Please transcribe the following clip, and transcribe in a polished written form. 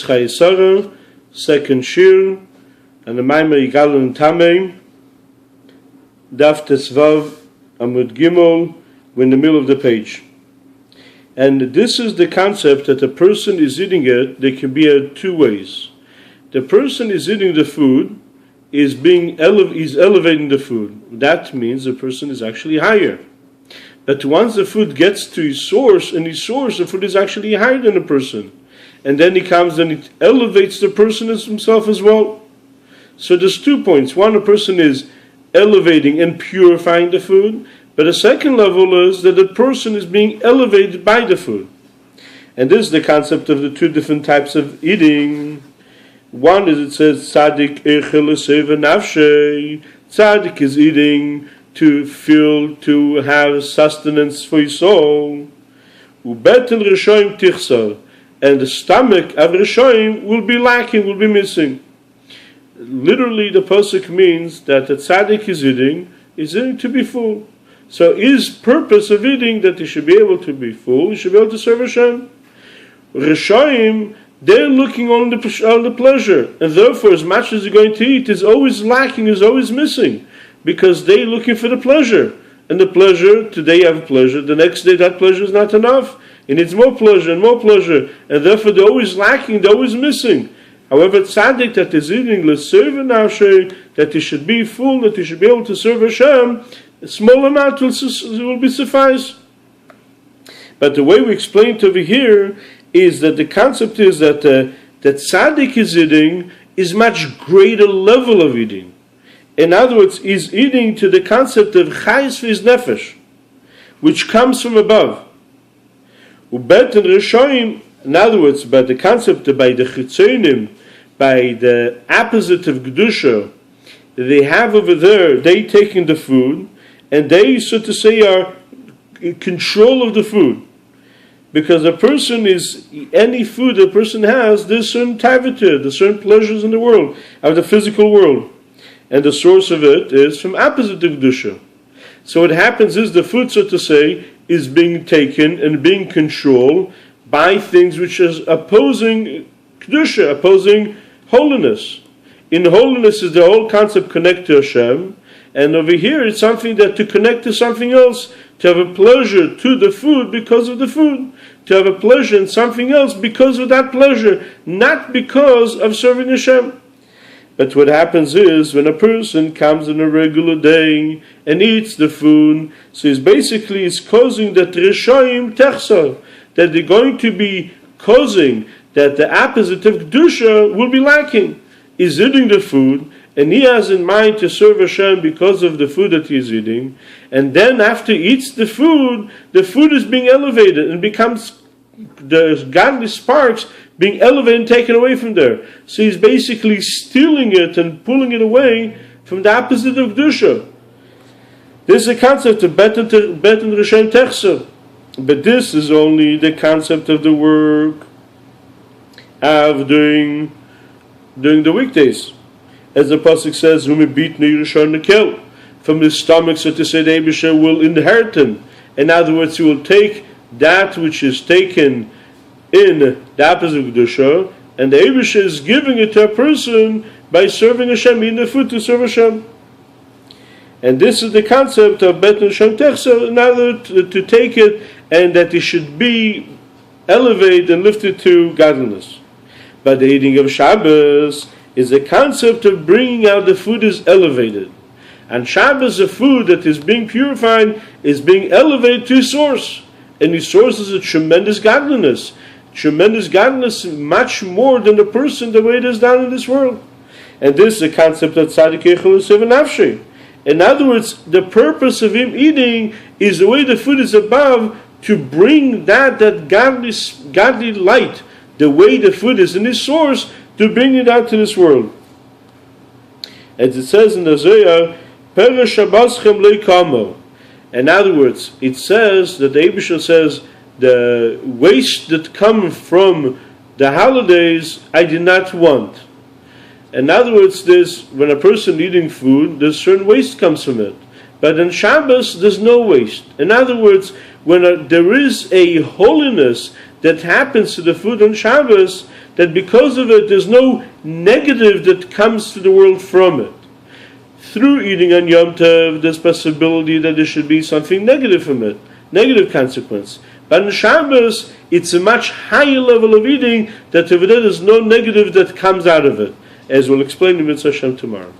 Chayei Soro, second shir, and the Maimer Yigalun Tamei, Daf Tesvav Amud Gimel, we're in the middle of the page. And this is the concept that a person is eating it, there can be two ways. The person is eating the food, is elevating the food. That means the person is actually higher. But once the food gets to his source, the food is actually higher than the person. And then he comes and it elevates the person as himself as well. So there's 2 points. One, a person is elevating and purifying the food. But the second level is that the person is being elevated by the food. And this is the concept of the two different types of eating. One is, it says, Tzadik echel seva nafshei. Tzadik is eating to feel, to have sustenance for his soul. Ubeten reshoim tichsar. And the stomach of reshoim will be lacking, will be missing. Literally, the pasuk means that the tzaddik is eating to be full. So his purpose of eating, that he should be able to be full, he should be able to serve Hashem. Reshoim, they're looking on the pleasure, and therefore as much as they're going to eat is always lacking, is always missing, because they're looking for the pleasure. And the pleasure, today you have pleasure, the next day that pleasure is not enough. It needs more pleasure, and therefore they're always lacking, they're always missing. However, tzaddik that is eating, that he should be full, that he should be able to serve Hashem, a small amount will be suffice. But the way we explained over here is that the concept is that tzaddik is eating is much greater level of eating. In other words, he's eating to the concept of chayes v'his nefesh, which comes from above. Ubet and reshoim, in other words, by the concept, by the chitzonim, by the opposite of Kedusha, they have over there, they taking the food, and they, so to say, are in control of the food. Because a person is, any food a person has, there's certain tavita, there's certain pleasures in the world, of the physical world. And the source of it is from opposite of Kedusha. So what happens is the food, so to say, is being taken and being controlled by things which is opposing Kedusha, opposing holiness. In holiness is the whole concept connect to Hashem, and over here it's something that to connect to something else, to have a pleasure to the food because of the food, to have a pleasure in something else because of that pleasure, not because of serving Hashem. But what happens is when a person comes on a regular day and eats the food, so it's basically causing that reshoim techsar, that they're going to be causing that the opposite of Kedusha will be lacking. He's eating the food, and he has in mind to serve Hashem because of the food that he's eating, and then after he eats the food is being elevated and becomes the godly sparks being elevated and taken away from there. So he's basically stealing it and pulling it away from the opposite of Kedusha. This is a concept of beten reshoim techsar. But this is only the concept of the work of doing the weekdays. As the pasuk says, from his stomach, so to say, the Eibusher will inherit him. In other words, he will take that which is taken in the opposite of Kedusha, and the Eibusher is giving it to a person by serving Hashem, eating the food to serve Hashem. And this is the concept of beten reshoim techsar, in order to take it, and that it should be elevated and lifted to godliness. But the eating of Shabbos is the concept of bringing out the food is elevated. And Shabbos, the food that is being purified, is being elevated to its source. And its source is a tremendous godliness. Tremendous godliness, much more than the person, the way it is down in this world. And this is the concept of tzaddik echel seva nafshei. In other words, the purpose of him eating is the way the food is above, to bring that godly light, the way the food is in its source, to bring it out to this world. As it says in the Zohar, Peresh Shabbaschem leikamo. In other words, it says that the Eibusher says, the waste that come from the holidays, I did not want. In other words, when a person eating food, there's certain waste comes from it. But in Shabbos, there's no waste. In other words, when there is a holiness that happens to the food on Shabbos, that because of it there's no negative that comes to the world from it. Through eating on Yom Tov, there's possibility that there should be something negative from it, negative consequence. But on Shabbos, it's a much higher level of eating that over there is no negative that comes out of it, as we'll explain in Mitzvah Hashem tomorrow.